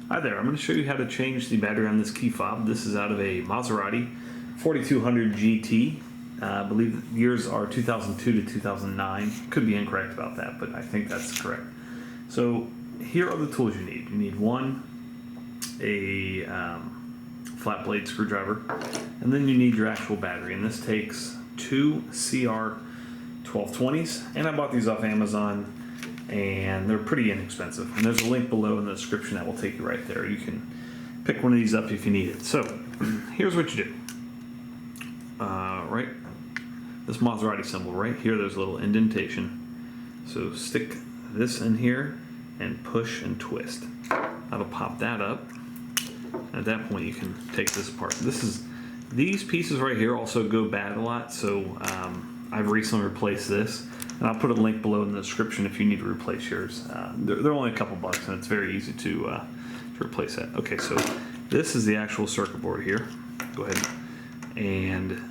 Hi there, I'm going to show you how to change the battery on this key fob. This is out of a Maserati 4200 GT. I believe the years are 2002 to 2009. Could be incorrect about that, but I think that's correct. So here are the tools you need. You need a flat blade screwdriver, and then you need your actual battery. And this takes two CR 1220s, and I bought these off Amazon. And they're pretty inexpensive. And there's a link below in the description that will take you right there. You can pick one of these up if you need it. So here's what you do. Right, this Maserati symbol right here, there's a little indentation. So stick this in here and push and twist. That'll pop that up. At that point, you can take this apart. These pieces right here also go bad a lot. So I've recently replaced this. And I'll put a link below in the description if you need to replace yours. They're only a couple bucks, and it's very easy to replace that. Okay, so this is the actual circuit board here. Go ahead. And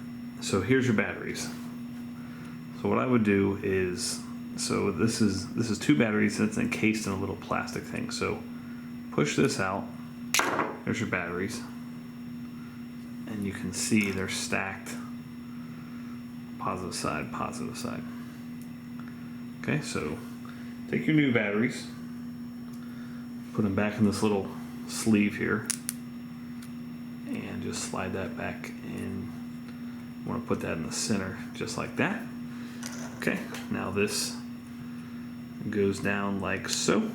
so here's your batteries. So what I would do is, so this is two batteries, and it's encased in a little plastic thing. So push this out. There's your batteries. And you can see they're stacked. Positive side, positive side. Okay, so take your new batteries, put them back in this little sleeve here, and just slide that back in. You want to put that in the center, just like that. Okay, now this goes down like so.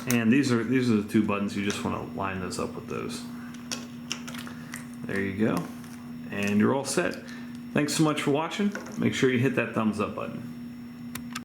And these are the two buttons. You just want to line those up with those. There you go, and you're all set. Thanks so much for watching. Make sure you hit that thumbs up button.